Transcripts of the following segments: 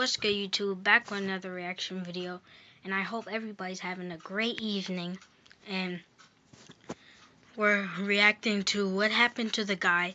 What's good, YouTube? Back with another reaction video, and I hope everybody's having a great evening. And we're reacting to what happened to the guy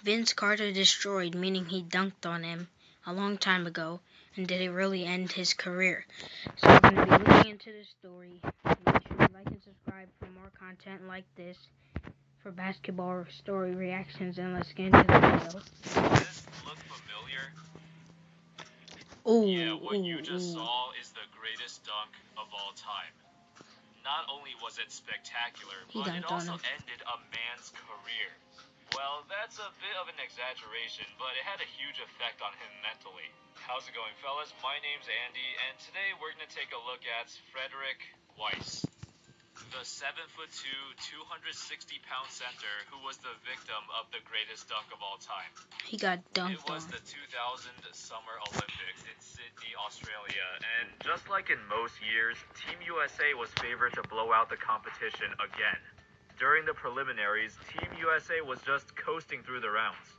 Vince Carter destroyed, meaning he dunked on him a long time ago, and did it really end his career? So we're going to be looking into this story. Make sure you like and subscribe for more content like this, for basketball story reactions, and let's get into the video. Does this look familiar? Yeah, what you just saw is the greatest dunk of all time. Not only was it spectacular, but it also ended a man's career. Well, that's a bit of an exaggeration, but it had a huge effect on him mentally. How's it going, fellas? My name's Andy, and today we're going to take a look at Fredrick Weiss, the 7'2", 260-pound center who was the victim of the greatest dunk of all time. He got dunked on. It was the 2000 Summer Olympics in Sydney, Australia, and just like in most years, Team USA was favored to blow out the competition again. During the preliminaries, Team USA was just coasting through the rounds.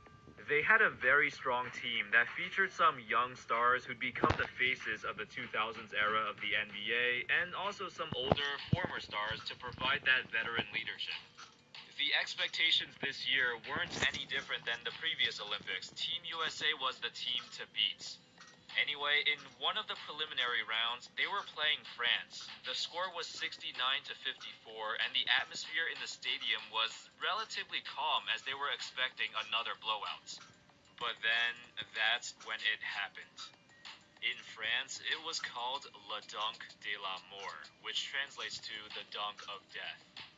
They had a very strong team that featured some young stars who'd become the faces of the 2000s era of the NBA, and also some older, former stars to provide that veteran leadership. The expectations this year weren't any different than the previous Olympics. Team USA was the team to beat. Anyway, in one of the preliminary rounds, they were playing France. The score was 69-54, and the atmosphere in the stadium was relatively calm as they were expecting another blowout. But then, that's when it happened. In France, it was called Le Dunk de la Mort, which translates to the dunk of death.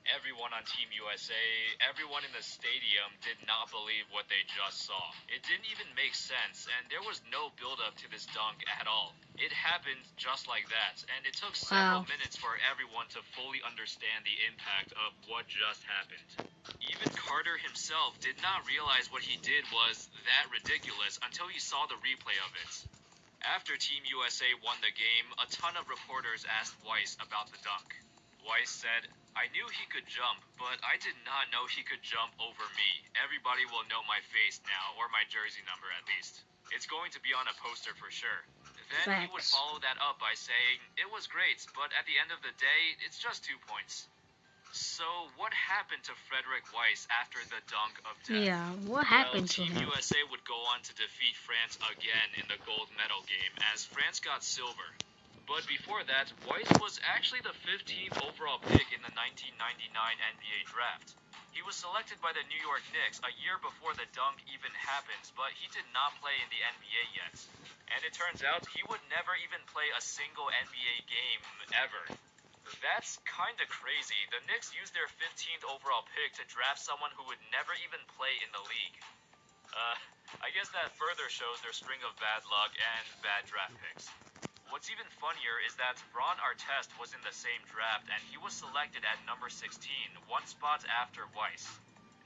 Everyone on Team USA, everyone in the stadium did not believe what they just saw. It didn't even make sense, and there was no build-up to this dunk at all. It happened just like that, and it took several minutes for everyone to fully understand the impact of what just happened. Even Carter himself did not realize what he did was that ridiculous until he saw the replay of it. After Team USA won the game, a ton of reporters asked Weiss about the dunk. Weiss said, "I knew he could jump, but I did not know he could jump over me. Everybody will know my face now, or my jersey number at least. It's going to be on a poster for sure." Then he would follow that up by saying, "It was great, but at the end of the day, it's just 2 points." So, what happened to Fredrick Weiss after the dunk of death? Yeah, what happened to Team him? USA would go on to defeat France again in the gold medal game, as France got silver. But before that, Weiss was actually the 15th overall pick in the 1999 NBA draft. He was selected by the New York Knicks a year before the dunk even happened, but he did not play in the NBA yet. And it turns out he would never even play a single NBA game ever. That's kinda crazy. The Knicks used their 15th overall pick to draft someone who would never even play in the league. I guess that further shows their string of bad luck and bad draft picks. What's even funnier is that Ron Artest was in the same draft, and he was selected at number 16, one spot after Weiss.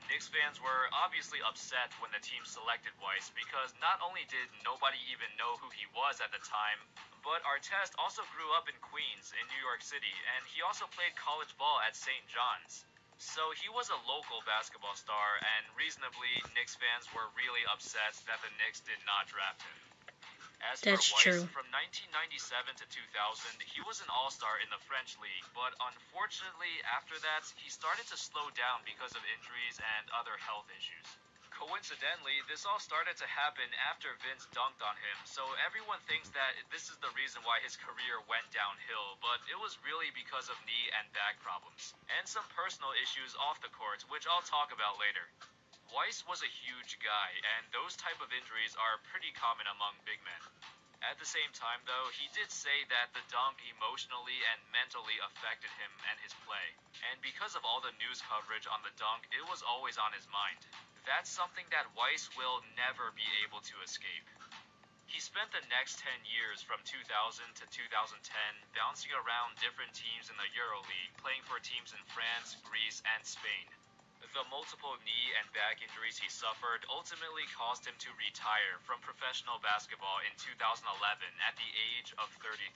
Knicks fans were obviously upset when the team selected Weiss, because not only did nobody even know who he was at the time, but Artest also grew up in Queens, in New York City, and he also played college ball at St. John's. So he was a local basketball star, and reasonably, Knicks fans were really upset that the Knicks did not draft him. As for Weiss, from 1997 to 2000, he was an all-star in the French league, but unfortunately, after that, he started to slow down because of injuries and other health issues. Coincidentally, this all started to happen after Vince dunked on him, so everyone thinks that this is the reason why his career went downhill, but it was really because of knee and back problems, and some personal issues off the court, which I'll talk about later. Weiss was a huge guy, and those type of injuries are pretty common among big men. At the same time, though, he did say that the dunk emotionally and mentally affected him and his play. And because of all the news coverage on the dunk, it was always on his mind. That's something that Weiss will never be able to escape. He spent the next 10 years from 2000 to 2010 bouncing around different teams in the EuroLeague, playing for teams in France, Greece, and Spain. The multiple knee and back injuries he suffered ultimately caused him to retire from professional basketball in 2011 at the age of 33.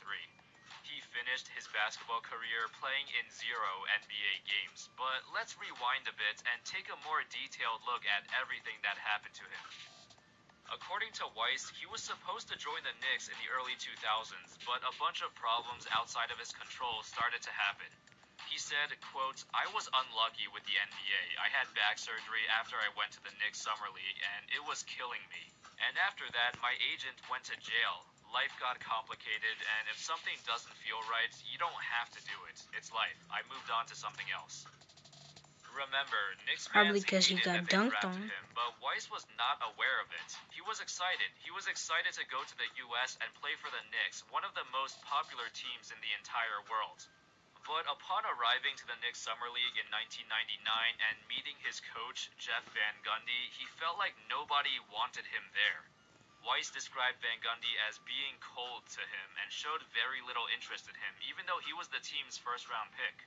He finished his basketball career playing in 0 NBA games, but let's rewind a bit and take a more detailed look at everything that happened to him. According to Weiss, he was supposed to join the Knicks in the early 2000s, but a bunch of problems outside of his control started to happen. He said, quote, "I was unlucky with the NBA. I had back surgery after I went to the Knicks Summer League, and it was killing me. And after that, my agent went to jail. Life got complicated, and if something doesn't feel right, you don't have to do it. It's life. I moved on to something else." Remember, Knicks Probably fans because he hated got that they dunked drafted on. him, but Weiss was not aware of it. He was excited. He was excited to go to the US and play for the Knicks, one of the most popular teams in the entire world. But upon arriving to the Knicks Summer League in 1999 and meeting his coach, Jeff Van Gundy, he felt like nobody wanted him there. Weiss described Van Gundy as being cold to him and showed very little interest in him, even though he was the team's first-round pick.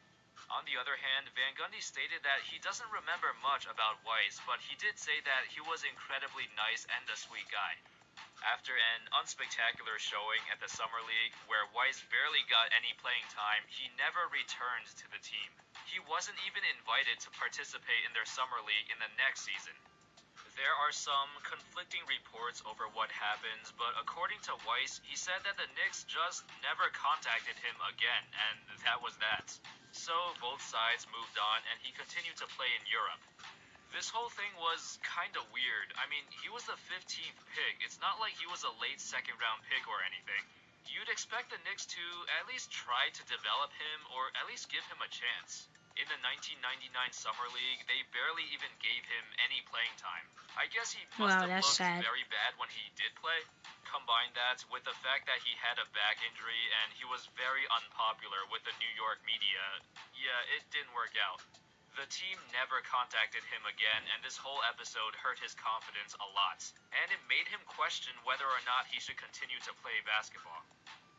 On the other hand, Van Gundy stated that he doesn't remember much about Weiss, but he did say that he was incredibly nice and a sweet guy. After an unspectacular showing at the Summer League, where Weiss barely got any playing time, he never returned to the team. He wasn't even invited to participate in their Summer League in the next season. There are some conflicting reports over what happens, but according to Weiss, he said that the Knicks just never contacted him again, and that was that. So both sides moved on, and he continued to play in Europe. This whole thing was kinda weird. I mean, he was the 15th pick. It's not like he was a late second round pick or anything. You'd expect the Knicks to at least try to develop him or at least give him a chance. In the 1999 Summer League, they barely even gave him any playing time. I guess he must Wow, have that's looked sad. very bad when he did play. Combine that with the fact that he had a back injury and he was very unpopular with the New York media, yeah, it didn't work out. The team never contacted him again, and this whole episode hurt his confidence a lot, and it made him question whether or not he should continue to play basketball.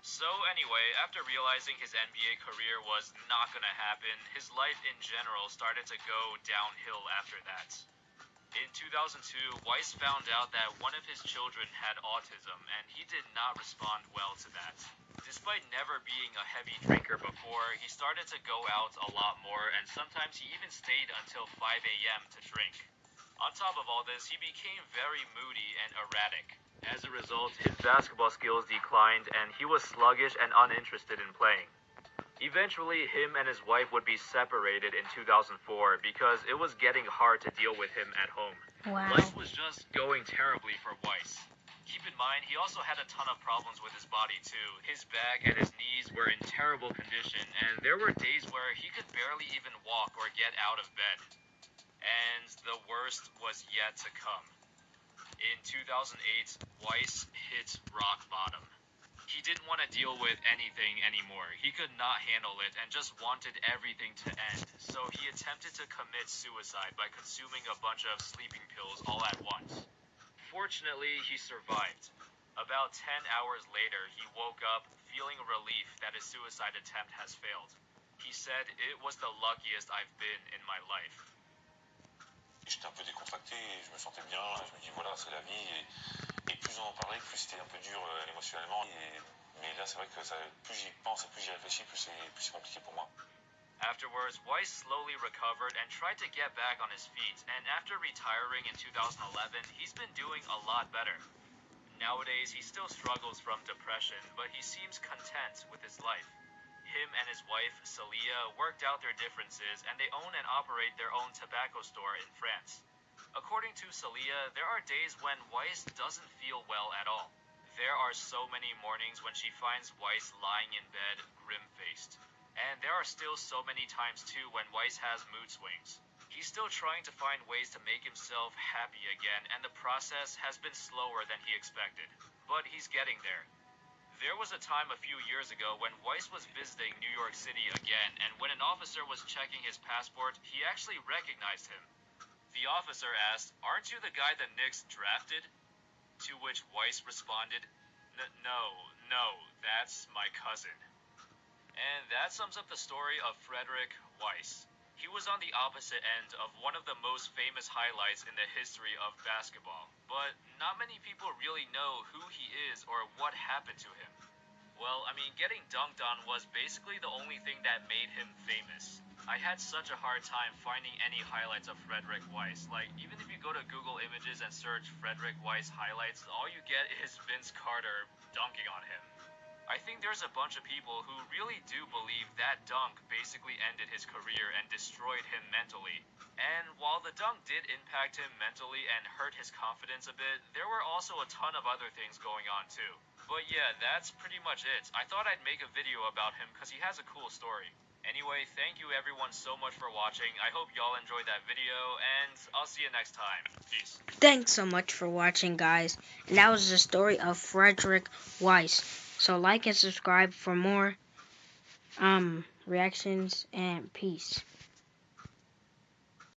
So anyway, after realizing his NBA career was not gonna happen, his life in general started to go downhill after that. In 2002, Weiss found out that one of his children had autism, and he did not respond well to that. Despite never being a heavy drinker before, he started to go out a lot more, and sometimes he even stayed until 5 a.m. to drink. On top of all this, he became very moody and erratic. As a result, his basketball skills declined, and he was sluggish and uninterested in playing. Eventually, him and his wife would be separated in 2004 because it was getting hard to deal with him at home. Wow. Life was just going terribly for Weiss. Keep in mind, he also had a ton of problems with his body too. His back and his knees were in terrible condition, and there were days where he could barely even walk or get out of bed. And the worst was yet to come. In 2008, Weiss hit rock bottom. He didn't want to deal with anything anymore. He could not handle it and just wanted everything to end. So he attempted to commit suicide by consuming a bunch of sleeping pills all at once. Fortunately, he survived. About 10 hours later, he woke up feeling relief that his suicide attempt has failed. He said, "It was the luckiest I've been in my life." J'étais un peu décontracté, je me sentais bien, je me dis voilà, c'est la vie. Et plus on en parlait, plus c'était un peu dur émotionnellement. Mais là, c'est vrai que plus j'y pense et plus j'y réfléchis, plus c'est compliqué pour moi. Afterwards, Weiss slowly recovered and tried to get back on his feet, and after retiring in 2011, he's been doing a lot better. Nowadays, he still struggles from depression, but he seems content with his life. Him and his wife, Celia, worked out their differences, and they own and operate their own tobacco store in France. According to Celia, there are days when Weiss doesn't feel well at all. There are so many mornings when she finds Weiss lying in bed, grim-faced. And there are still so many times too when Weiss has mood swings. He's still trying to find ways to make himself happy again, and the process has been slower than he expected. But he's getting there. There was a time a few years ago when Weiss was visiting New York City again, and when an officer was checking his passport, he actually recognized him. The officer asked, "Aren't you the guy the Knicks drafted?" To which Weiss responded, No, that's my cousin." And that sums up the story of Fredrick Weiss. He was on the opposite end of one of the most famous highlights in the history of basketball, but not many people really know who he is or what happened to him. Well, I mean, getting dunked on was basically the only thing that made him famous. I had such a hard time finding any highlights of Fredrick Weiss. Like, even if you go to Google Images and search Fredrick Weiss highlights, all you get is Vince Carter dunking on him. I think there's a bunch of people who really do believe that dunk basically ended his career and destroyed him mentally. And while the dunk did impact him mentally and hurt his confidence a bit, there were also a ton of other things going on too. But yeah, that's pretty much it. I thought I'd make a video about him because he has a cool story. Anyway, thank you everyone so much for watching. I hope y'all enjoyed that video, and I'll see you next time. Peace. Thanks so much for watching, guys. And that was the story of Fredrick Weiss. So like and subscribe for more reactions, and peace.